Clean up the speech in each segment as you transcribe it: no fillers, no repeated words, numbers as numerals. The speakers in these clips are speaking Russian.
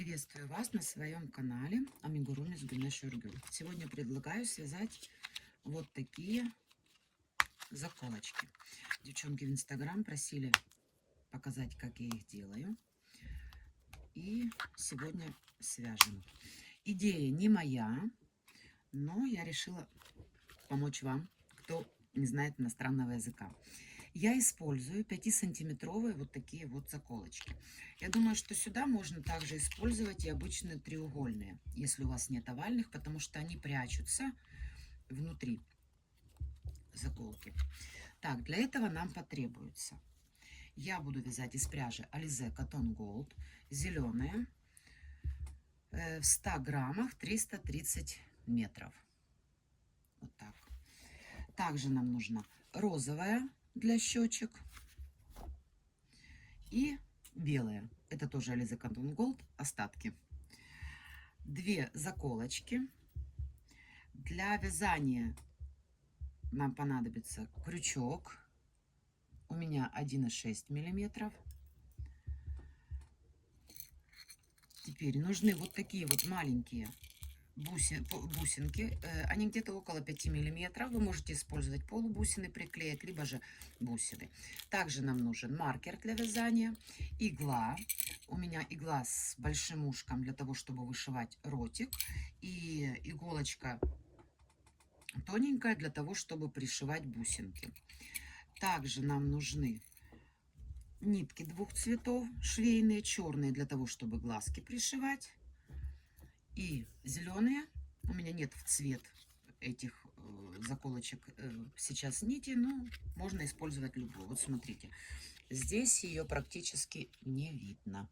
Приветствую вас на своем канале Амигуруми с Гюнеш Юргюл. Сегодня предлагаю связать вот такие заколочки. Девчонки в Инстаграм просили показать, как я их делаю. И сегодня свяжем. Идея не моя, но я решила помочь вам, кто не знает иностранного языка. Я использую 5-сантиметровые вот такие вот заколочки. Я думаю, что сюда можно также использовать и обычные треугольные, если у вас нет овальных, потому что они прячутся внутри заколки. Так, для этого нам потребуется. Я буду вязать из пряжи Alize Cotton Gold, зеленая, в 100 граммах 330 метров. Вот так. Также нам нужна розовая для щечек и белая. Это тоже Alize Cotton Gold, остатки. 2 заколочки. Для вязания нам понадобится крючок. У меня 1,6 миллиметров. Теперь нужны вот такие вот маленькие бусинки. Они где-то около 5 миллиметров. Вы можете использовать полубусины, приклеить, либо же бусины. Также нам нужен маркер для вязания, игла. У меня игла с большим ушком для того, чтобы вышивать ротик. И иголочка тоненькая для того, чтобы пришивать бусинки. Также нам нужны нитки 2 цветов, швейные, черные для того, чтобы глазки пришивать. И зеленые. У меня нет в цвет этих заколочек сейчас нити, но можно использовать любую. Вот смотрите, здесь ее практически не видно.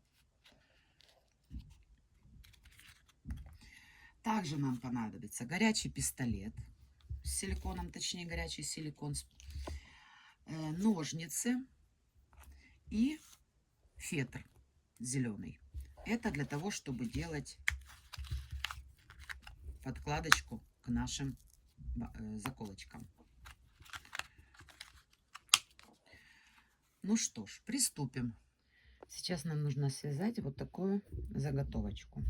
Также нам понадобится горячий пистолет с силиконом, точнее горячий силикон, ножницы и фетр зеленый. Это для того, чтобы делать подкладочку к нашим заколочкам. Ну что ж, приступим. Сейчас нам нужно связать вот такую заготовочку.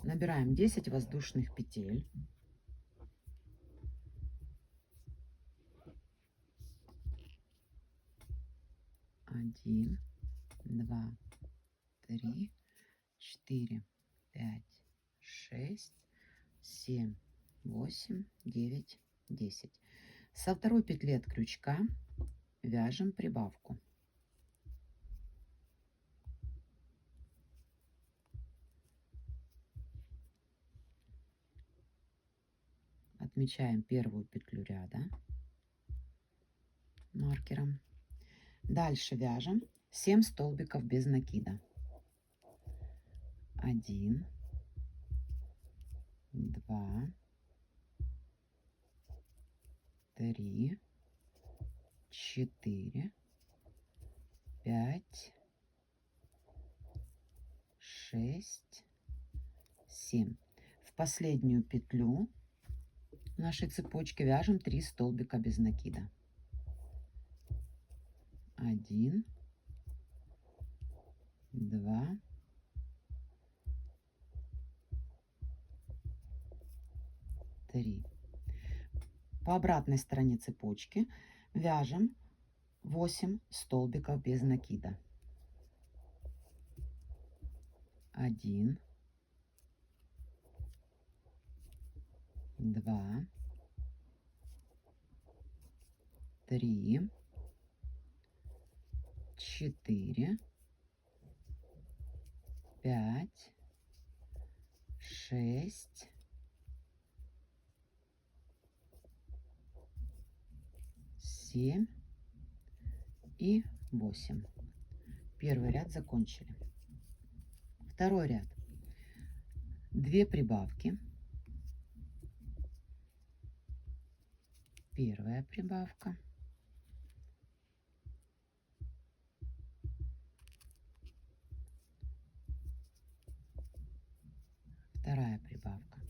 Набираем 10 воздушных петель. Один, два, три, 4, 5, 6, 7, 8, 9, 10. Со второй петли от крючка вяжем прибавку. Отмечаем первую петлю ряда маркером. Дальше вяжем 7 столбиков без накида. 1, 2, 3, 4, 5, 6, 7. В последнюю петлю нашей цепочки вяжем 3 столбика без накида. 1, 2, 3. По обратной стороне цепочки вяжем 8 столбиков без накида. 1, 2, 3, 4, 5, 6, 7 и 8. Первый ряд закончили. Второй ряд. 2 прибавки. Первая прибавка. Вторая прибавка.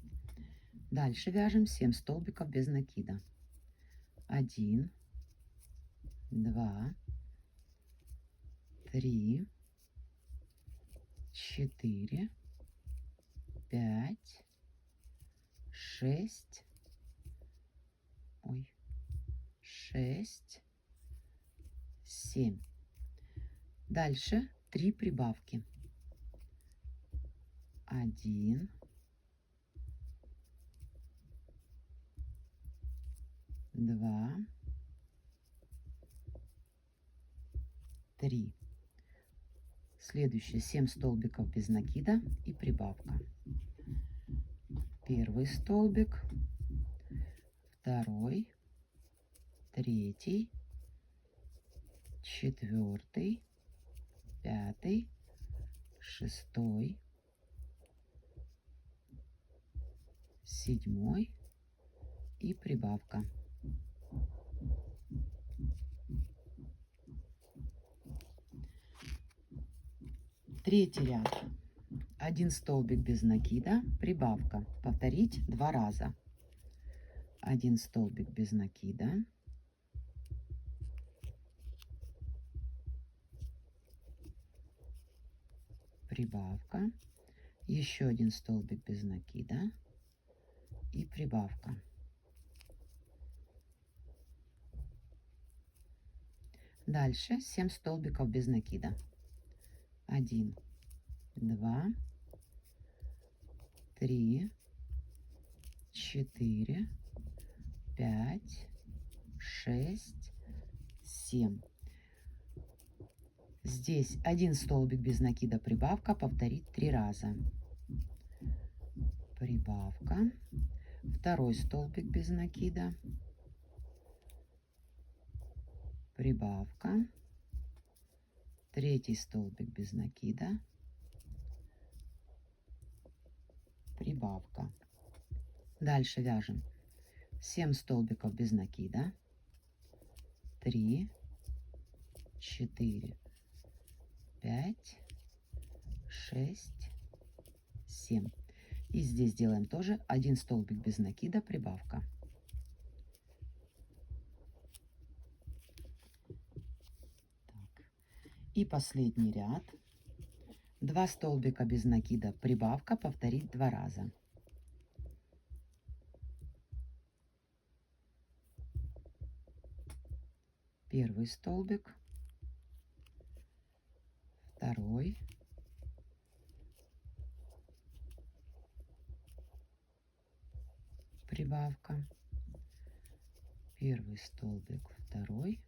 Дальше вяжем 7 столбиков без накида. 1, 2, 3, 4, 5, 6, 6, 7. Дальше 3 прибавки. 1, 2, 3. Следующее 7 столбиков без накида и прибавка. Первый столбик, второй, третий, четвертый, пятый, шестой, седьмой и прибавка. Третий ряд. 1 столбик без накида, прибавка. Повторить 2 раза. 1 столбик без накида. Прибавка. Еще 1 столбик без накида и прибавка. Дальше 7 столбиков без накида. 1, 2, 3, 4, 5, 6, 7. Здесь 1 столбик без накида, прибавка, повторить 3 раза. Прибавка. Второй столбик без накида. Прибавка. Третий столбик без накида. Прибавка. Дальше вяжем 7 столбиков без накида. 3, 4, 5, 6, 7. И здесь делаем тоже 1 столбик без накида, прибавка. Так. И последний ряд. 2 столбика без накида, прибавка, повторить 2 раза. Первый столбик, второй, прибавка, первый столбик, второй,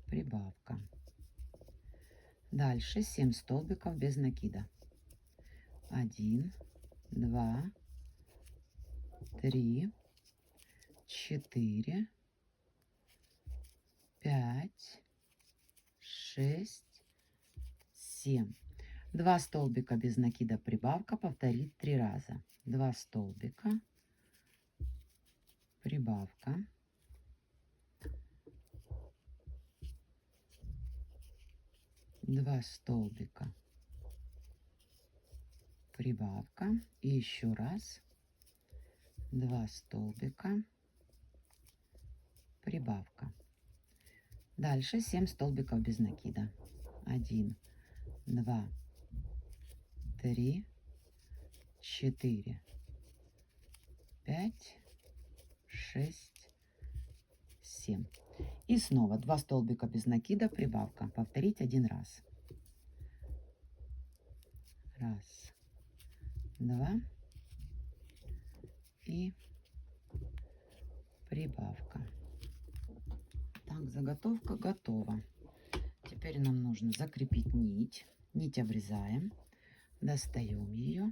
прибавка. Дальше 7 столбиков без накида. 1, 2, 3, 4, 5, 6, 7. 2 столбика без накида, прибавка, повторить 3 раза. 2 столбика, прибавка. Два столбика, прибавка. И еще раз 2 столбика, прибавка. Дальше 7 столбиков без накида. 1, 2, 3, 4, 5, 6, 7. И снова 2 столбика без накида, прибавка. Повторить 1 раз. Раз, два и прибавка. Так, заготовка готова. Теперь нам нужно закрепить нить. Нить обрезаем, достаем ее.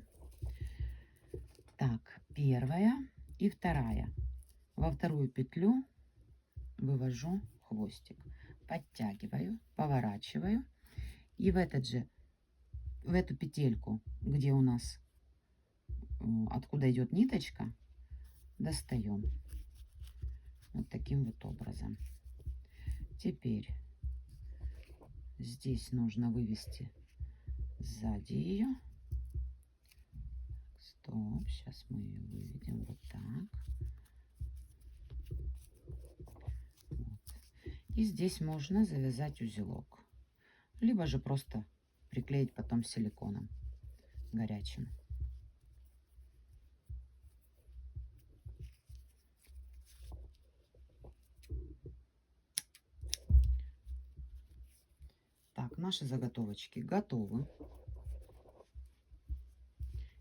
Так, первая и вторая. Во вторую петлю вывожу хвостик, подтягиваю, поворачиваю и в эту петельку, где у нас откуда идет ниточка, достаем вот таким вот образом. Теперь здесь нужно вывести сзади ее. Стоп, сейчас мы ее выведем вот так. Вот. И здесь можно завязать узелок, либо же просто приклеить потом силиконом горячим. Так, наши заготовочки готовы.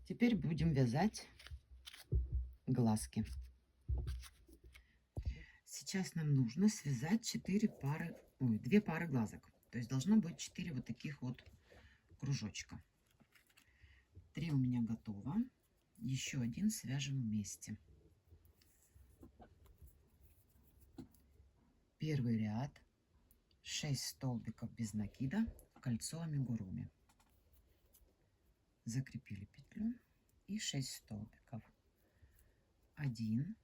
Теперь будем вязать глазки. Сейчас нам нужно связать 2 пары глазок. То есть должно быть 4 вот таких вот кружочка. 3 у меня готово. Еще один свяжем вместе. Первый ряд, 6 столбиков без накида в кольцо амигуруми. Закрепили петлю и 6 столбиков. 1,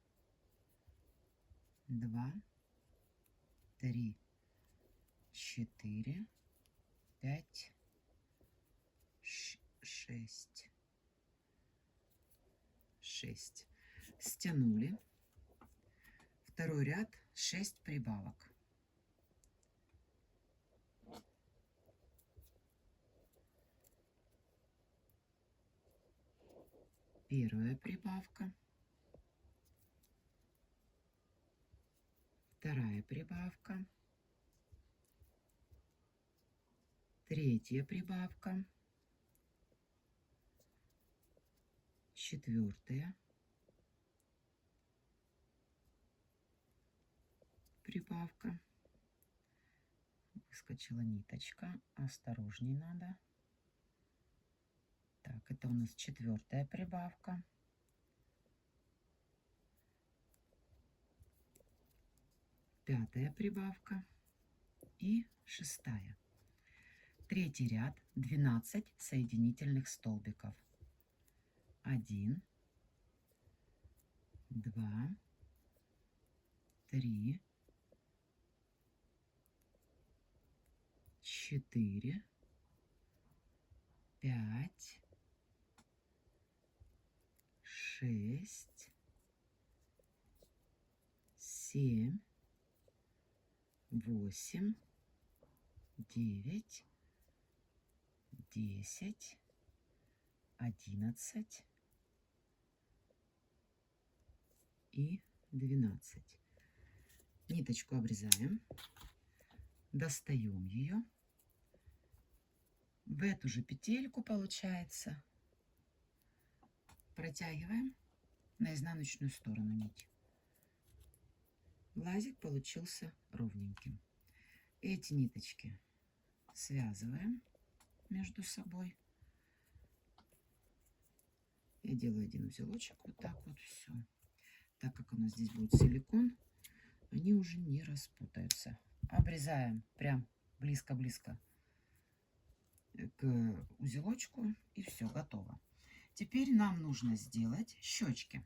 2, 3, 4, 5, 6. 6. Стянули. Второй ряд 6 прибавок. Первая прибавка. Вторая прибавка. Третья прибавка. Четвертая прибавка. Выскочила ниточка. Осторожней надо. Так, это у нас 4-я прибавка. 5-я прибавка и 6-я. Третий ряд 12 соединительных столбиков. 1, 2, 3, 4, 5, 6, 7, 8, 9, 10, 11 и 12. Ниточку обрезаем, достаем ее. В эту же петельку, получается, протягиваем на изнаночную сторону нить. Глазик получился ровненьким. Эти ниточки связываем между собой. Я делаю один узелочек, вот так вот все. Так как у нас здесь будет силикон, они уже не распутаются. Обрезаем прям близко-близко к узелочку, и все, готово. Теперь нам нужно сделать щечки.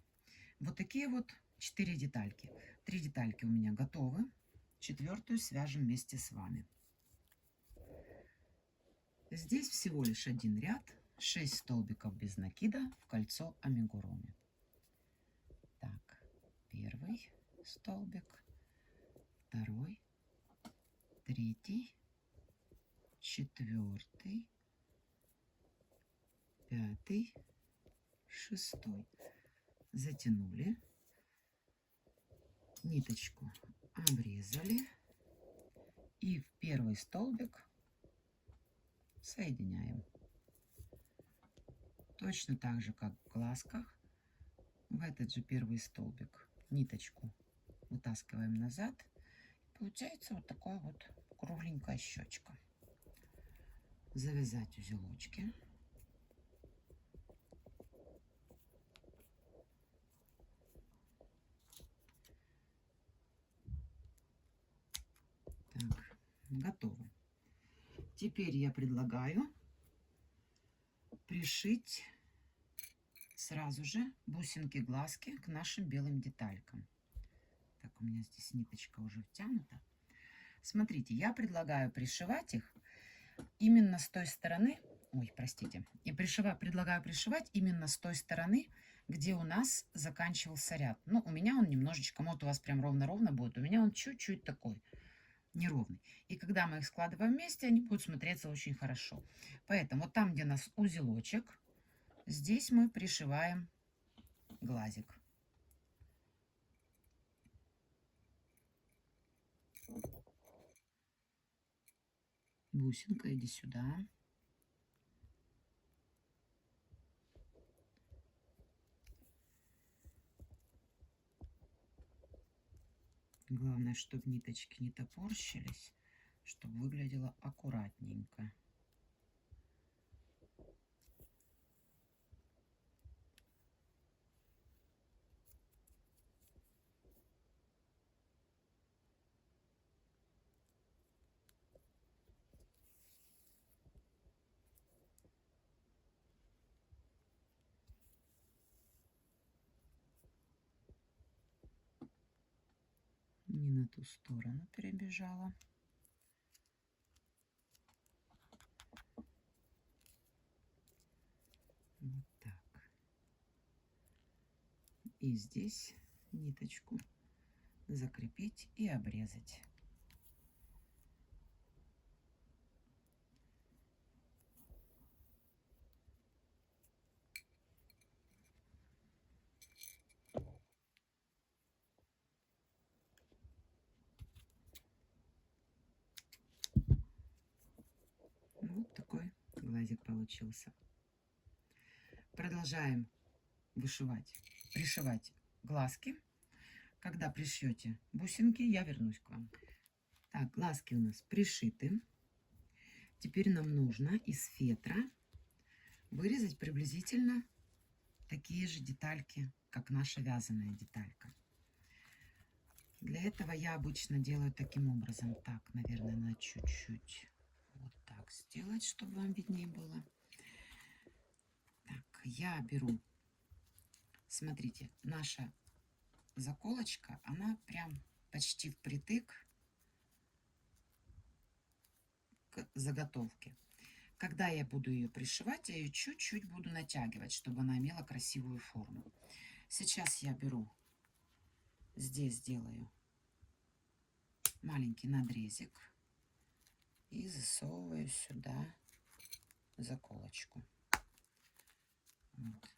Вот такие вот 4 детальки. 3 детальки у меня готовы. 4-ю свяжем вместе с вами. Здесь всего лишь один ряд, 6 столбиков без накида в кольцо амигуруми. Так, первый столбик, второй, третий, 4-й, 5-й, 6-й. Затянули, ниточку обрезали и в первый столбик соединяем. Точно так же, как в глазках, в этот же первый столбик ниточку вытаскиваем назад. Получается вот такая вот кругленькая щечка. Завязать узелочки. Так, готово. Теперь я предлагаю пришить сразу же бусинки-глазки к нашим белым деталькам. Так, у меня здесь ниточка уже втянута. Смотрите, я предлагаю пришивать их именно с той стороны, предлагаю пришивать именно с той стороны, где у нас заканчивался ряд. Ну, у меня он немножечко, вот у вас прям ровно-ровно будет, у меня он чуть-чуть такой неровный. И когда мы их складываем вместе, они будут смотреться очень хорошо. Поэтому вот там, где у нас узелочек, здесь мы пришиваем глазик. Бусинка, иди сюда. Главное, чтобы ниточки не топорщились, чтобы выглядело аккуратненько. Не на ту сторону перебежала. Вот так. И здесь ниточку закрепить и обрезать. Вот такой глазик получился. Продолжаем вышивать, пришивать глазки. Когда пришьете бусинки, я вернусь к вам. Так, глазки у нас пришиты. Теперь нам нужно из фетра вырезать приблизительно такие же детальки, как наша вязаная деталька. Для этого я обычно делаю таким образом. Так, наверное, надо чуть-чуть вот так сделать, чтобы вам виднее было. Так, я беру, смотрите, наша заколочка, она прям почти впритык к заготовке. Когда я буду ее пришивать, я ее чуть-чуть буду натягивать, чтобы она имела красивую форму. Сейчас я беру, здесь делаю маленький надрезик и засовываю сюда заколочку. Вот.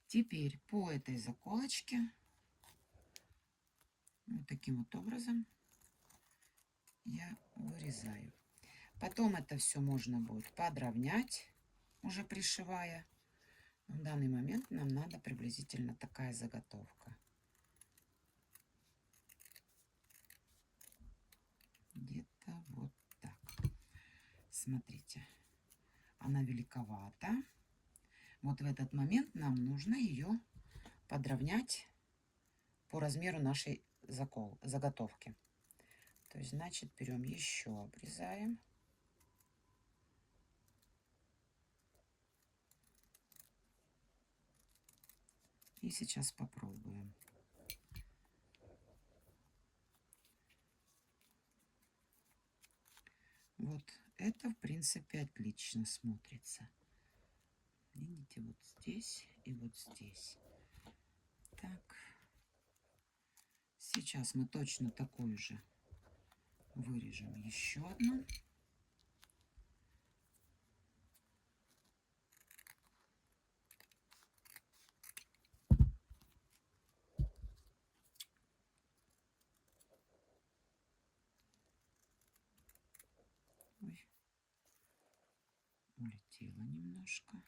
Теперь по этой заколочке вот таким вот образом я вырезаю. Потом это все можно будет подровнять, уже пришивая. В данный момент нам надо приблизительно такая заготовка. Где-то вот так. Смотрите, она великовата. Вот в этот момент нам нужно ее подровнять по размеру нашей заготовки. То есть, значит, берем еще обрезаем. И сейчас попробуем. Вот это, в принципе, отлично смотрится. Видите, вот здесь и вот здесь. Так. Сейчас мы точно такую же вырежем еще одну. Ой, улетела немножко.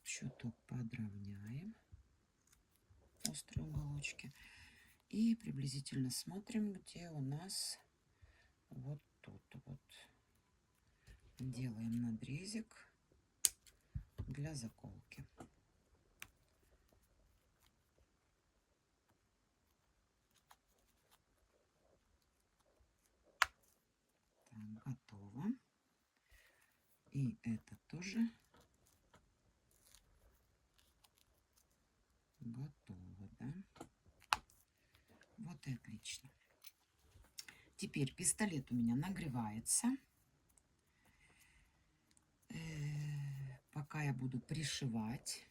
Чуток подровняем острые уголочки и приблизительно смотрим, где у нас вот тут вот делаем надрезик для заколки. Так, готово. И это тоже готово, да? Вот и отлично. Теперь пистолет у меня нагревается. Пока я буду пришивать.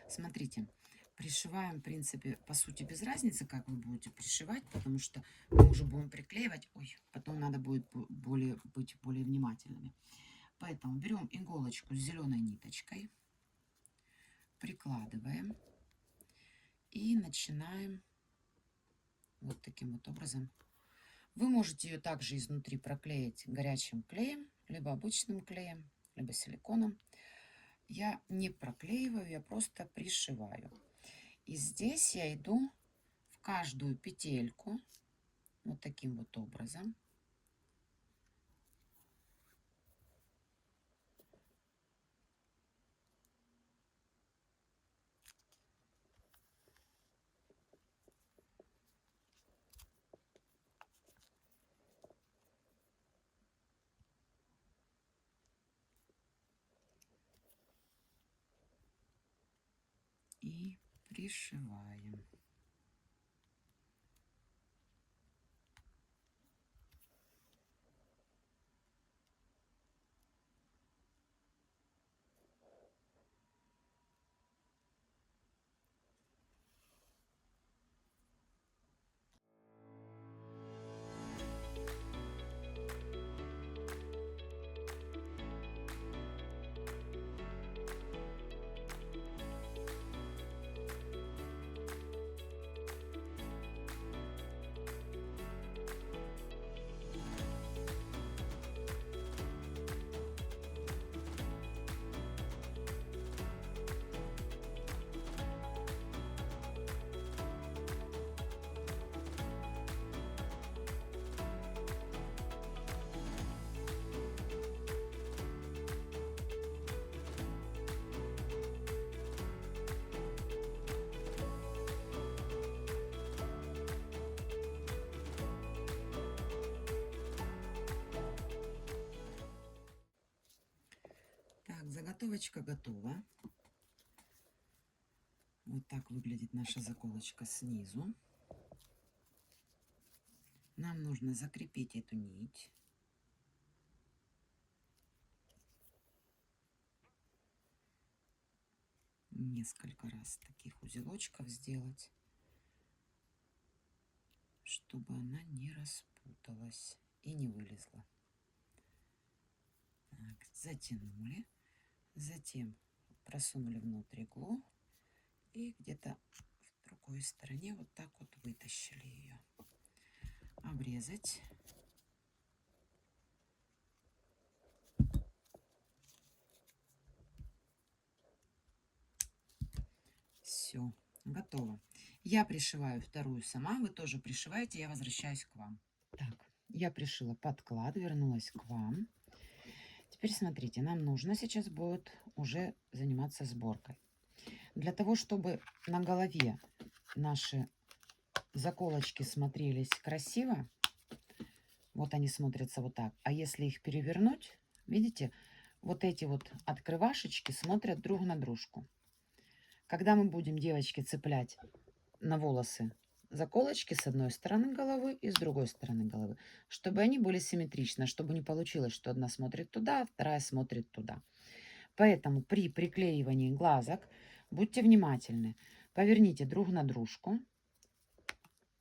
Смотрите, пришиваем, в принципе, по сути, без разницы, как вы будете пришивать, потому что мы уже будем приклеивать. Ой, потом надо будет быть более внимательными. Поэтому берем иголочку с зеленой ниточкой, прикладываем и начинаем вот таким вот образом. Вы можете ее также изнутри проклеить горячим клеем, либо обычным клеем, либо силиконом. Я не проклеиваю, я просто пришиваю. И здесь я иду в каждую петельку вот таким вот образом. И пришиваем. Так, заготовочка готова. Вот так выглядит наша заколочка снизу. Нам нужно закрепить эту нить. Несколько раз таких узелочков сделать, чтобы она не распуталась и не вылезла. Так, затянули, затем просунули внутрь иглу и где-то в другой стороне вот так вот вытащили ее. Обрезать. Все, готово. Я пришиваю вторую сама, вы тоже пришиваете, я возвращаюсь к вам. Так, я пришила подклад, вернулась к вам. Теперь смотрите, нам нужно сейчас будет уже заниматься сборкой. Для того, чтобы на голове наши заколочки смотрелись красиво, вот они смотрятся вот так. А если их перевернуть, видите, вот эти вот открывашечки смотрят друг на дружку. Когда мы будем, девочки, цеплять на волосы заколочки с одной стороны головы и с другой стороны головы, чтобы они были симметричны, чтобы не получилось, что одна смотрит туда, вторая смотрит туда. Поэтому при приклеивании глазок будьте внимательны. Поверните друг на дружку.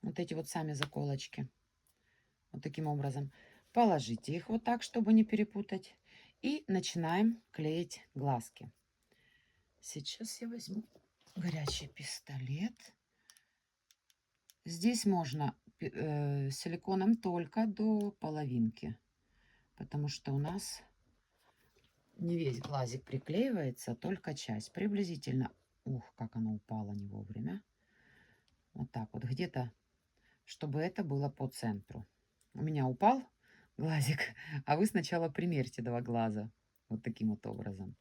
Вот эти вот сами заколочки. Вот таким образом. Положите их вот так, чтобы не перепутать. И начинаем клеить глазки. Сейчас я возьму горячий пистолет. Здесь можно силиконом только до половинки, потому что у нас не весь глазик приклеивается, только часть. Приблизительно, ух, как оно упало не вовремя. Вот так вот, где-то, чтобы это было по центру. У меня упал глазик, а вы сначала примерьте два глаза. Вот таким вот образом.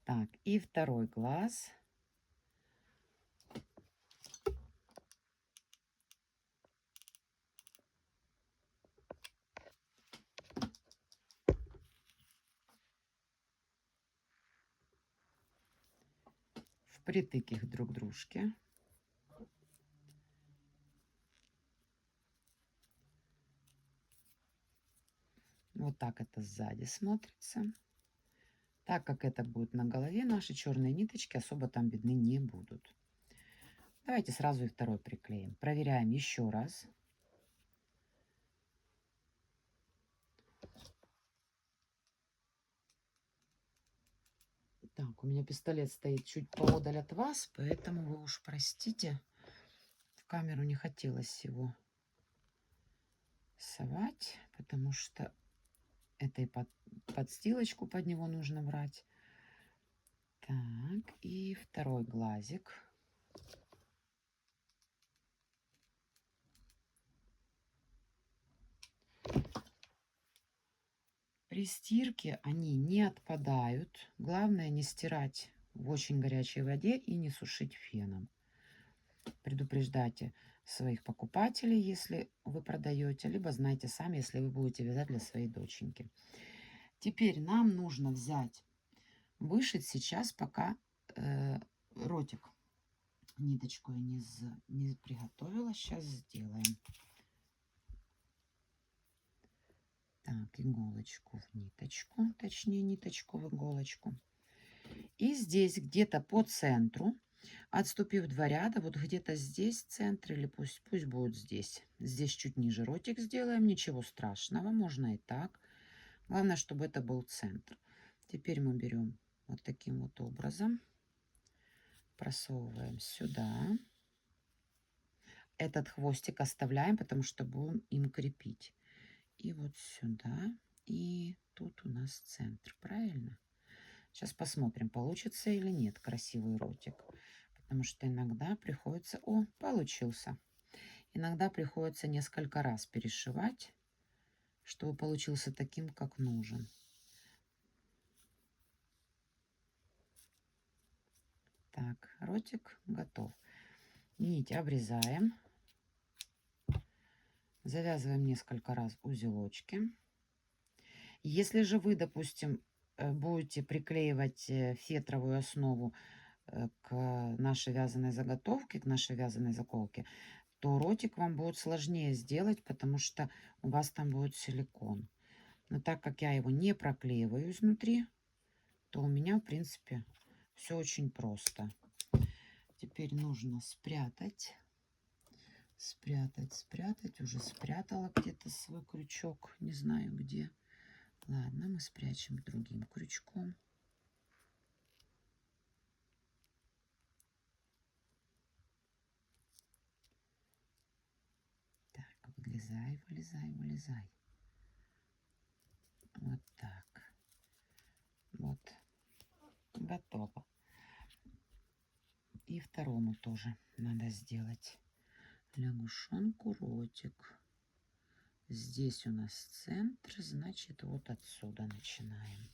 Так, и второй глаз. Впритык их друг к дружке. Вот так это сзади смотрится. Так как это будет на голове, наши черные ниточки особо там видны не будут. Давайте сразу и второй приклеим. Проверяем еще раз. Так, у меня пистолет стоит чуть поодаль от вас, поэтому вы уж простите. В камеру не хотелось его совать, потому что это и подстилочку под него нужно брать. Так, и второй глазик. При стирке они не отпадают. Главное не стирать в очень горячей воде и не сушить феном. Предупреждайте своих покупателей, если вы продаете, либо знайте сами, если вы будете вязать для своей доченьки. Теперь нам нужно взять, вышить сейчас пока ротик. Ниточку я не приготовила, сейчас сделаем. Так, иголочку в ниточку, точнее ниточку в иголочку. И здесь где-то по центру, отступив 2 ряда, вот где-то здесь центр, или пусть будет здесь. Здесь чуть ниже ротик сделаем, ничего страшного, можно и так. Главное, чтобы это был центр. Теперь мы берем вот таким вот образом, просовываем сюда. Этот хвостик оставляем, потому что будем им крепить. И вот сюда, и тут у нас центр, правильно? Сейчас посмотрим, получится или нет красивый ротик. Потому что иногда приходится... О, получился. Иногда приходится несколько раз перешивать, чтобы получился таким, как нужен. Так, ротик готов. Нить обрезаем. Завязываем несколько раз узелочки. Если же вы, допустим, будете приклеивать фетровую основу к нашей вязаной заготовке, к нашей вязаной заколке, то ротик вам будет сложнее сделать, потому что у вас там будет силикон. Но так как я его не проклеиваю изнутри, то у меня, в принципе, все очень просто. Теперь нужно спрятать. Спрятать. Уже спрятала где-то свой крючок. Не знаю где. Ладно, мы спрячем другим крючком. Так, вылезай. Вот так. Вот. Готово. И второму тоже надо сделать лягушонку ротик. Здесь у нас центр, значит, вот отсюда начинаем.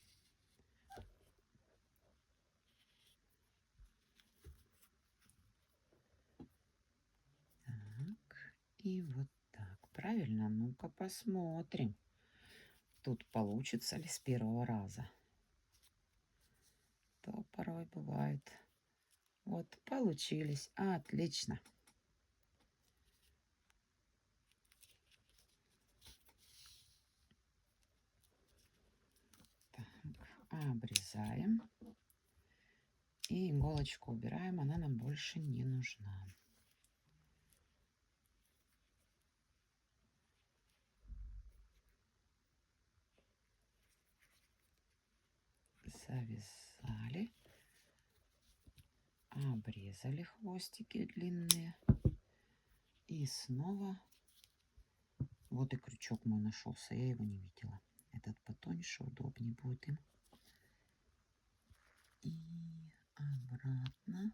Так, и вот так. Правильно? Ну-ка посмотрим. Тут получится ли с первого раза. То порой бывает. Вот, получились. Отлично. Так, обрезаем. И иголочку убираем, она нам больше не нужна. Завязали. Обрезали хвостики длинные. И снова. Вот и крючок мой нашелся, я его не видела. Этот потоньше, удобнее будет им. И обратно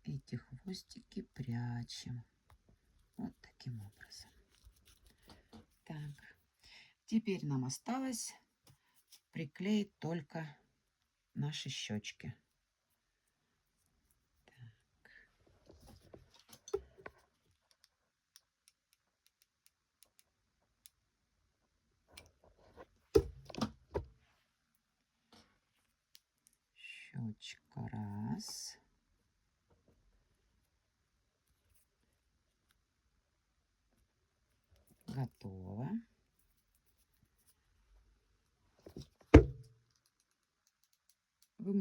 эти хвостики прячем. Вот таким образом. Так, теперь нам осталось приклеить только наши щечки. Щечка раз. Готово.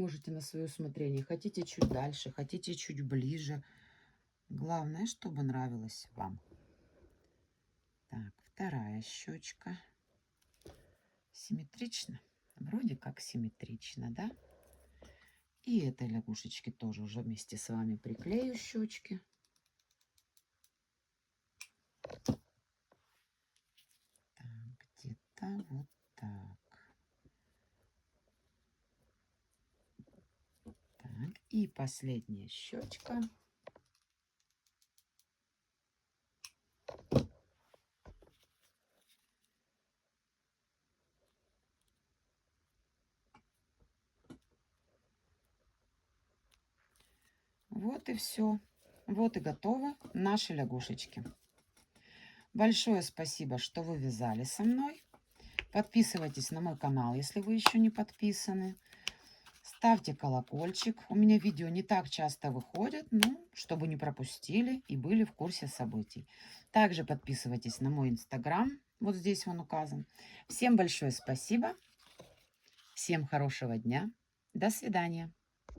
можете на свое усмотрение. Хотите чуть дальше, хотите чуть ближе. Главное, чтобы нравилось вам. Так, вторая щечка. Симметрично? Вроде как симметрично, да? И этой лягушечки тоже уже вместе с вами приклею щечки. Так, где-то вот так. Так, и последняя щечка. Вот и все. Вот и готовы наши лягушечки. Большое спасибо, что вы вязали со мной. Подписывайтесь на мой канал, если вы еще не подписаны. Ставьте колокольчик. У меня видео не так часто выходят, но чтобы не пропустили и были в курсе событий. Также подписывайтесь на мой инстаграм. Вот здесь он указан. Всем большое спасибо. Всем хорошего дня. До свидания.